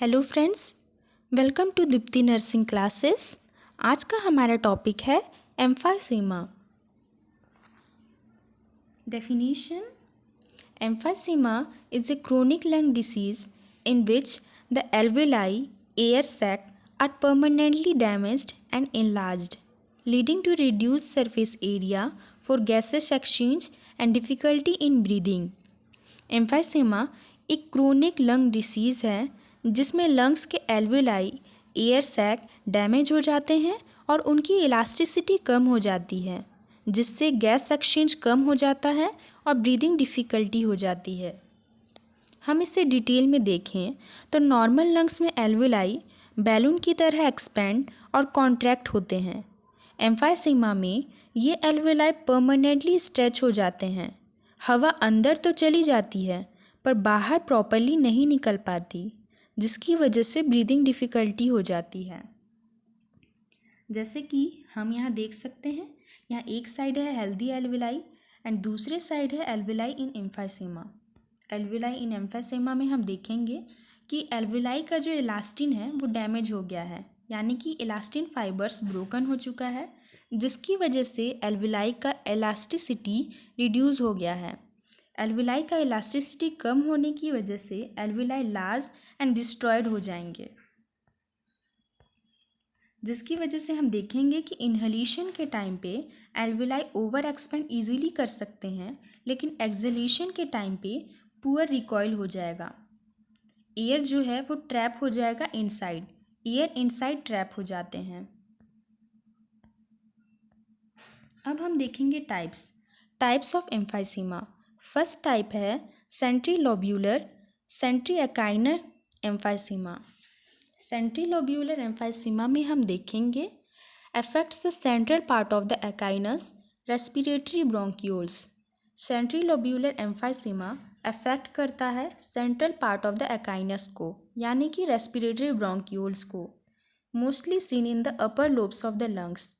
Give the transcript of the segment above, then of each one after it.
Hello friends, welcome to Deepti nursing classes. आज का हमारा टॉपिक है emphysema. Definition: emphysema is a chronic lung disease in which the alveoli air sac are permanently damaged and enlarged, leading to reduced surface area for gaseous exchange and difficulty in breathing. Emphysema एक chronic lung disease है जिसमें lungs के alveoli air sac damage हो जाते हैं और उनकी elasticity कम हो जाती है, जिससे गैस एक्सचेंज कम हो जाता है और ब्रीदिंग डिफ़िकल्टी हो जाती है। हम इसे डिटेल में देखें तो नॉर्मल लंग्स में एल्वेलाई बैलून की तरह एक्सपेंड और कॉन्ट्रैक्ट होते हैं। एम्फाइसीमा में ये एल्वेलाई परमानेंटली स्ट्रेच हो जाते हैं। हवा अंदर तो चली जाती है पर बाहर प्रॉपरली नहीं निकल पाती, जिसकी वजह से ब्रीदिंग डिफ़िकल्टी हो जाती है। जैसे कि हम यहाँ देख सकते हैं, यहाँ एक साइड है हेल्दी एल्वेलाई एंड दूसरे साइड है एल्वेलाई इन एम्फाइसीमा। एल्वेलाई इन एम्फाइसीमा में हम देखेंगे कि एल्वेलाई का जो इलास्टिन है वो डैमेज हो गया है, यानी कि इलास्टिन फाइबर्स ब्रोकन हो चुका है, जिसकी वजह से एल्वेलाई का इलास्टिसिटी रिड्यूस हो गया है। एल्वेलाई का इलास्टिसिटी कम होने की वजह से एल्वेलाई लार्ज एंड डिस्ट्रॉयड हो जाएंगे, जिसकी वजह से हम देखेंगे कि इन्हेलेशन के टाइम पे एल्वेलाई ओवर एक्सपेंड ईजिली कर सकते हैं, लेकिन एक्सहेलेशन के टाइम पे पुअर रिकॉइल हो जाएगा। एयर जो है वो ट्रैप हो जाएगा इनसाइड, एयर इनसाइड ट्रैप हो जाते हैं। अब हम देखेंगे types of emphysema. First type है centrilobular centriacinar emphysema. Centrilobular emphysema में हम देखेंगे affects the central part of the acinus respiratory bronchioles. Centrilobular emphysema affect करता है central part of the acinus को, यानी कि रेस्पिरेटरी ब्रोंक्यूल्स को, mostly seen in the upper lobes of the lungs.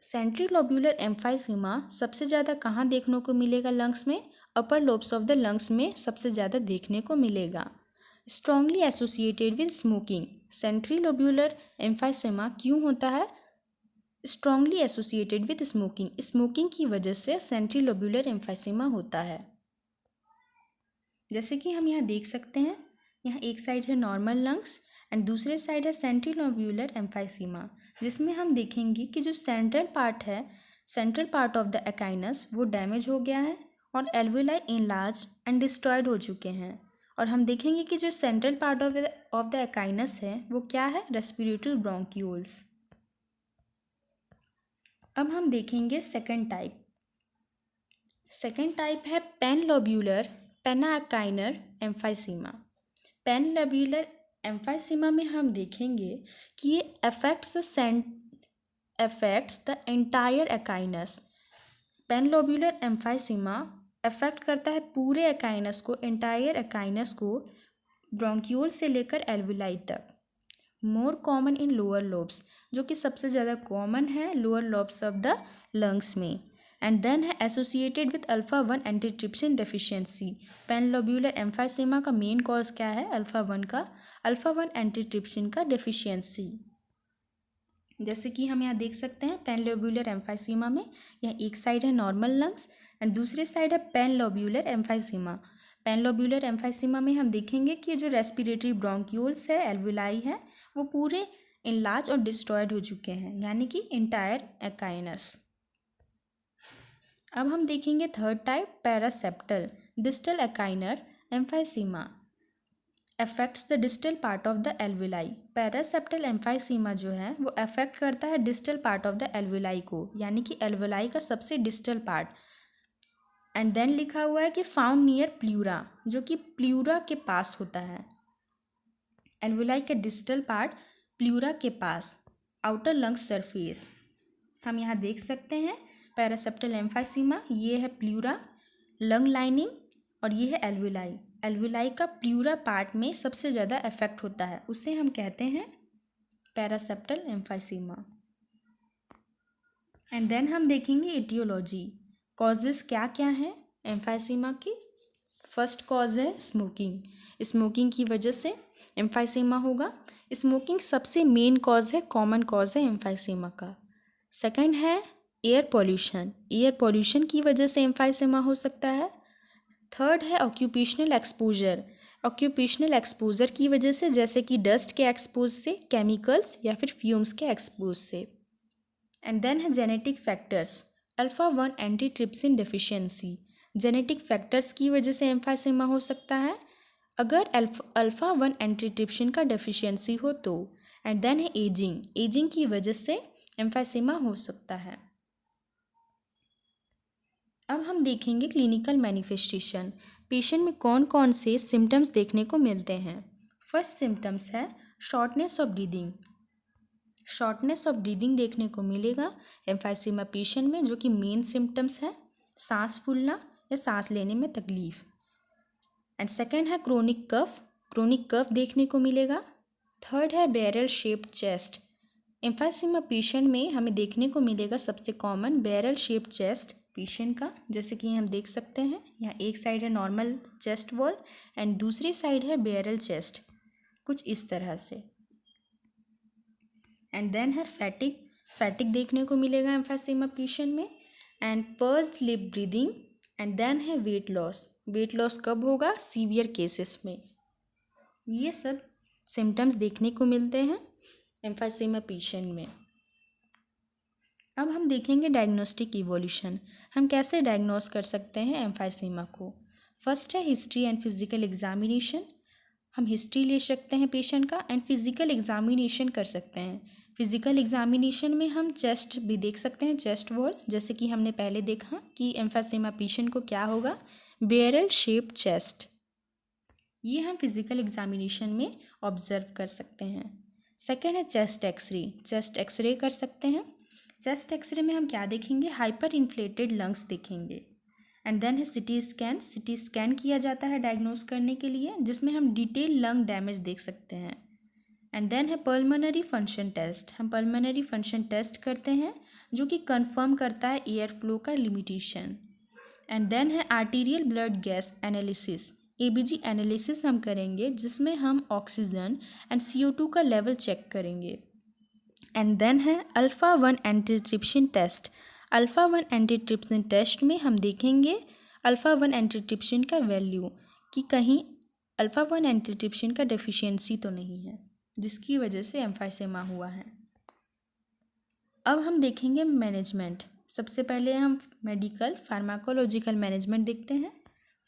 Centrilobular emphysema सबसे ज़्यादा कहाँ देखने को मिलेगा लंग्स में? Upper lobes of the lungs में सबसे ज़्यादा देखने को मिलेगा। Strongly associated with smoking. Centrilobular emphysema क्यों होता है strongly associated with smoking? Smoking की वजह से सेंट्रीलोब्यूलर एम्फाइसीमा होता है। जैसे कि हम यहाँ देख सकते हैं, यहाँ एक साइड है नॉर्मल लंग्स एंड दूसरे साइड है सेंट्रीलोब्यूलर एम्फाइसीमा, जिसमें हम देखेंगे कि जो central part of the echinus वो डैमेज हो गया है और एल्वेलाई इनलार्ज एंड डिस्ट्रॉयड हो चुके हैं। और हम देखेंगे कि जो central part of the echinus है वो क्या है? Respiratory bronchioles. अब हम देखेंगे सेकंड टाइप है पैनलोब्यूलर पेनाकाइनर एम्फाइसीमा। पैनलोब्यूलर एम्फाइसीमा में हम देखेंगे कि ये affects the entire acinus. Panlobular emphysema affect करता है पूरे एकाइनस को, एंटायर एकाइनस को, ब्रोंक्यूल से लेकर एल्वेलाई तक। More common in lower lobes, जो कि सबसे ज़्यादा कॉमन है lower lobes of the lungs में। एंड देन है associated with alpha 1 antitrypsin deficiency. Panlobular emphysema का मेन कॉज क्या है? अल्फा 1 एंटीट्रिप्सिन का डेफिशिएंसी। जैसे कि हम यहाँ देख सकते हैं पैनलोब्यूलर एम्फाइसीमा में यहाँ एक साइड है नॉर्मल लंग्स एंड दूसरे साइड है पैनलोब्यूलर एम्फाइसीमा। पैनलोब्यूलर एम्फाइसीमा में हम देखेंगे कि जो रेस्पिरेटरी ब्रोंक्यूल्स है, एल्वेलाई है, वो पूरे इनलार्ज और डिस्ट्रॉयड हो चुके हैं, यानी कि एंटायर एकाइनस। अब हम देखेंगे third type paraseptal distal acinar emphysema. Affects the distal part of the alveoli. Paraseptal emphysema जो है वो अफेक्ट करता है distal part of the alveoli को, यानी कि एल्वेलाई का सबसे डिस्टल पार्ट। एंड देन लिखा हुआ है कि फाउंड नियर प्ल्यूरा, जो कि प्ल्यूरा के पास होता है। एल्वेलाई का डिस्टल पार्ट प्ल्यूरा के पास, आउटर लंग सरफेस। हम यहाँ देख सकते हैं पैरासेप्टल एम्फाइसीमा, ये है प्ल्यूरा लंग लाइनिंग और ये है एल्वेलाई। एल्वेलाई का प्ल्यूरा पार्ट में सबसे ज़्यादा इफेक्ट होता है, उसे हम कहते हैं पैरासेप्टल एम्फाइसीमा। एंड देन हम देखेंगे एटियोलॉजी, कॉजेज़ क्या क्या हैं एम्फाइसीमा की। फर्स्ट कॉज है स्मोकिंग। स्मोकिंग की वजह से एम्फाइसेमा होगा। स्मोकिंग सबसे मेन कॉज है, कॉमन कॉज है एम्फाइसेमा का। सेकंड है एयर पॉल्यूशन, एयर पॉल्यूशन की वजह से एम्फाइसेमा हो सकता है। थर्ड है ऑक्यूपेशनल एक्सपोजर, ऑक्यूपेशनल एक्सपोजर की वजह से, जैसे कि डस्ट के एक्सपोज से, केमिकल्स या फिर फ्यूम्स के एक्सपोज से। एंड देन है genetic factors, alpha 1 antitrypsin deficiency, genetic factors की वजह से एम्फाइसेमा हो सकता है अगर अल्फ़ा 1 एंटीट्रिप्सिन का डेफिशिएंसी हो तो। एंड देन है एजिंग, एजिंग की वजह से एम्फाइसेमा हो सकता है। अब हम देखेंगे क्लिनिकल मैनिफेस्टेशन, पेशेंट में कौन कौन से सिम्टम्स देखने को मिलते हैं। फर्स्ट सिम्टम्स है shortness of breathing, shortness of breathing देखने को मिलेगा एम्फाइसेमा पेशेंट में, जो कि मेन सिम्टम्स है सांस फूलना या सांस लेने में तकलीफ। एंड सेकेंड है क्रोनिक कफ, क्रोनिक कफ देखने को मिलेगा। थर्ड है barrel shaped chest, emphysema patient में हमें देखने को मिलेगा सबसे common barrel shaped chest patient का, जैसे कि हम देख सकते हैं यहाँ एक साइड है नॉर्मल चेस्ट वॉल एंड दूसरी साइड है बैरल चेस्ट, कुछ इस तरह से। एंड देन है फैटिक, फैटिक देखने को मिलेगा एम्फाइसेमा पेशेंट में। And pursed lip breathing. And then है वेट लॉस, वेट लॉस कब होगा, सीवियर केसेस में। ये सब सिम्टम्स देखने को मिलते हैं एम्फाइसेमा पेशेंट में। अब हम देखेंगे डायग्नोस्टिक इवोल्यूशन, हम कैसे डायग्नोस कर सकते हैं एम्फाइसेमा को। फर्स्ट है हिस्ट्री एंड फिजिकल एग्जामिनेशन, हम हिस्ट्री ले सकते हैं पेशेंट का एंड फिजिकल एग्जामिनेशन कर सकते हैं। फिजिकल एग्जामिनेशन में हम चेस्ट भी देख सकते हैं, चेस्ट वॉल, जैसे कि हमने पहले देखा कि एम्फाइसेमा पेशेंट को क्या होगा, बैरल शेप चेस्ट, ये हम फिजिकल एग्जामिनेशन में ऑब्जर्व कर सकते हैं। सेकेंड है चेस्ट एक्सरे, चेस्ट एक्सरे कर सकते हैं। चेस्ट एक्सरे में हम क्या देखेंगे, हाइपर इन्फ्लेटेड लंग्स देखेंगे। एंड देन है सिटी स्कैन, सिटी स्कैन किया जाता है डायग्नोस करने के लिए, जिसमें हम डिटेल लंग डैमेज देख सकते हैं। एंड देन है पल्मोनरी फंक्शन टेस्ट, हम पल्मोनरी फंक्शन टेस्ट करते हैं जो कि कंफर्म करता है एयर फ्लो का लिमिटेशन। एंड देन है arterial blood gas analysis, ABG analysis हम करेंगे, जिसमें हम ऑक्सीजन एंड CO2 का लेवल चेक करेंगे। एंड देन है alpha 1 antitrypsin test, alpha 1 antitrypsin test में हम देखेंगे अल्फ़ा 1 एंटीट्रिप्सिन का वैल्यू कि कहीं अल्फ़ा 1 एंटीट्रिप्सिन का डेफिशिएंसी तो नहीं है, जिसकी वजह से एम्फाइसेमा हुआ है। अब हम देखेंगे मैनेजमेंट, सबसे पहले हम मेडिकल फार्माकोलॉजिकल मैनेजमेंट देखते हैं।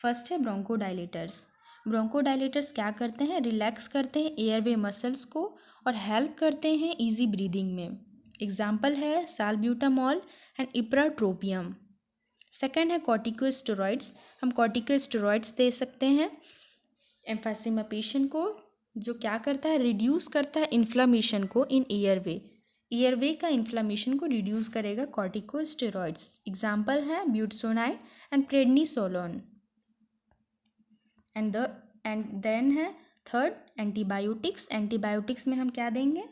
फर्स्ट है ब्रोंकोडायलेटर्स, ब्रोंकोडायलेटर्स क्या करते हैं, रिलैक्स करते हैं एयरवे मसल्स को और हेल्प करते हैं इजी ब्रीदिंग में। एग्जाम्पल है साल्ब्यूटामॉल एंड इप्राट्रोपियम। सेकेंड है कॉर्टिकोस्टेरॉइड्स, हम कॉर्टिकोस्टेरॉइड्स दे सकते हैं एम्फाइसेमा पेशेंट को, जो क्या करता है, रिड्यूस करता है इन्फ्लामेशन को इन एयरवे, एयरवे का इन्फ्लामेशन को रिड्यूस करेगा कॉर्टिकोस्टेरॉइड्स। एग्जाम्पल है ब्यूटसोनाइड एंड प्रेडनिसोलोन। एंड देन है थर्ड एंटीबायोटिक्स, एंटीबायोटिक्स में हम क्या देंगे,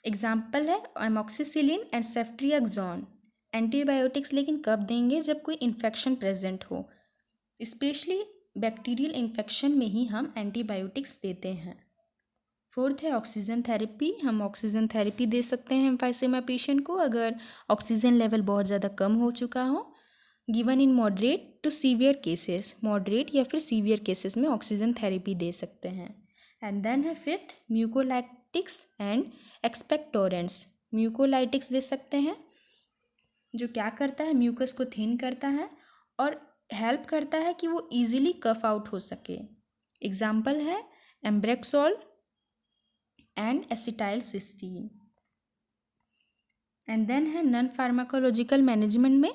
एग्जाम्पल है एमॉक्सिसिलिन एंड सेफ्ट्रियाक्सोन। एंटीबायोटिक्स लेकिन कब देंगे, जब कोई इन्फेक्शन प्रेजेंट हो, स्पेशली बैक्टीरियल इन्फेक्शन में ही हम एंटीबायोटिक्स देते हैं। फोर्थ है ऑक्सीजन थेरेपी, हम ऑक्सीजन थेरेपी दे सकते हैं एम्फाइसेमा पेशेंट को अगर ऑक्सीजन लेवल बहुत ज़्यादा कम हो चुका हो, given in moderate to severe cases, moderate या फिर सीवियर केसेस में ऑक्सीजन थेरेपी दे सकते हैं। एंड देन है fifth mucolytics and expectorants, mucolytics दे सकते हैं जो क्या करता है, म्यूकस को थिन करता है और हेल्प करता है कि वो इजीली कफ आउट हो सके। एग्जाम्पल है एम्ब्रेक्सोल एंड एसिटाइलसिस्टीन। एंड देन है नॉन फार्माकोलॉजिकल मैनेजमेंट में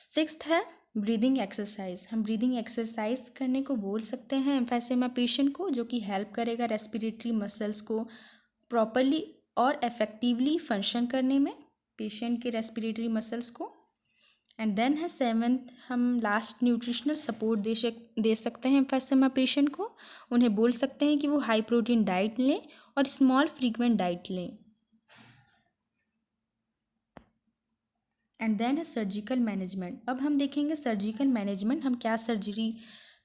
सिक्स्थ है ब्रीदिंग एक्सरसाइज, हम ब्रीदिंग एक्सरसाइज करने को बोल सकते हैं एम्फाइसेमा पेशेंट को, जो कि हेल्प करेगा रेस्पिरेटरी मसल्स को प्रॉपरली और इफेक्टिवली फंक्शन करने में, पेशेंट के रेस्पिरेटरी मसल्स को। एंड देन है सेवन्थ, हम लास्ट न्यूट्रिशनल सपोर्ट दे सकते हैं एम्फाइसेमा पेशेंट को, उन्हें बोल सकते हैं कि वो हाई प्रोटीन डाइट लें और स्मॉल फ्रीक्वेंट डाइट लें। एंड देन है सर्जिकल मैनेजमेंट, अब हम देखेंगे सर्जिकल मैनेजमेंट, हम क्या सर्जरी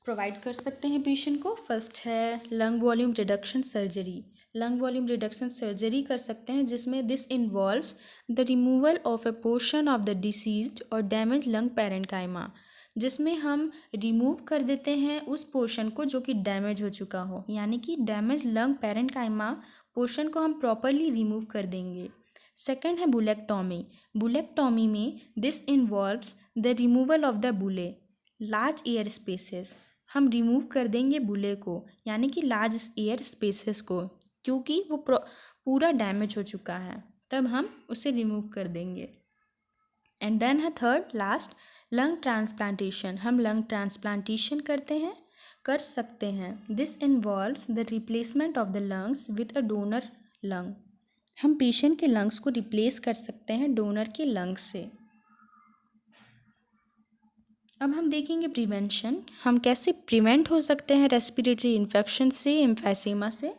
प्रोवाइड कर सकते हैं पेशेंट को। फर्स्ट है lung volume reduction surgery. Lung volume reduction surgery कर सकते हैं जिसमें this involves the removal of a portion of the deceased और डैमेज लंग पैरेन्काइमा, जिसमें हम रिमूव कर देते हैं उस पोर्शन को जो कि डैमेज हो चुका हो, यानी कि डैमेज लंग पैरेन्काइमा पोर्शन को हम प्रॉपरली रिमूव कर देंगे। सेकंड है बुलेक्टॉमी। बुलेक्टॉमी में this involves the removal of the बुले, लार्ज एयर स्पेसेस। हम रिमूव कर देंगे बुले को, यानी कि लार्ज एयर स्पेसेस को, क्योंकि वो पूरा डैमेज हो चुका है, तब हम उसे रिमूव कर देंगे। एंड देन है थर्ड लास्ट लंग ट्रांसप्लांटेशन। हम लंग ट्रांसप्लांटेशन कर सकते हैं। This involves the replacement of the lungs with a donor lung. हम पेशेंट के लंग्स को रिप्लेस कर सकते हैं डोनर के लंग्स से। अब हम देखेंगे प्रिवेंशन, हम कैसे प्रिवेंट हो सकते हैं रेस्पिरेटरी इन्फेक्शन से, एम्फाइसीमा से।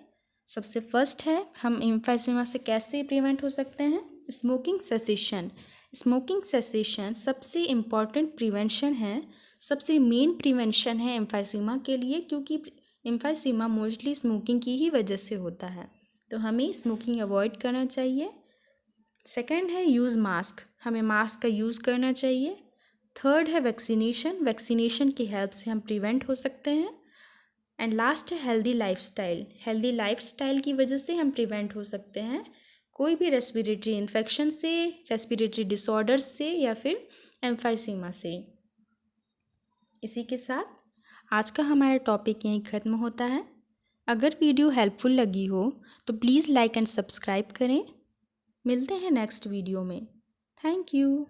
सबसे फर्स्ट है हम एम्फाइसीमा से कैसे प्रिवेंट हो सकते हैं। Smoking cessation. स्मोकिंग सेसेशन सबसे इम्पॉर्टेंट प्रिवेंशन है, सबसे मेन प्रिवेंशन है एम्फाइसीमा के लिए, क्योंकि एम्फाइसीमा मोस्टली स्मोकिंग की ही वजह से होता है, तो हमें स्मोकिंग अवॉइड करना चाहिए। सेकंड है यूज़ मास्क, हमें मास्क का यूज़ करना चाहिए। थर्ड है वैक्सीनेशन, वैक्सीनेशन की हेल्प से हम प्रिवेंट हो सकते हैं। एंड लास्ट है हेल्दी लाइफस्टाइल, हेल्दी लाइफस्टाइल की वजह से हम प्रिवेंट हो सकते हैं कोई भी रेस्पिरेटरी इन्फेक्शन से, रेस्पिरेटरी डिसऑर्डर्स से या फिर एम्फाइसीमा से। इसी के साथ आज का हमारा टॉपिक यहीं ख़त्म होता है। अगर वीडियो हेल्पफुल लगी हो तो प्लीज़ लाइक एंड सब्सक्राइब करें। मिलते हैं नेक्स्ट वीडियो में। Thank you.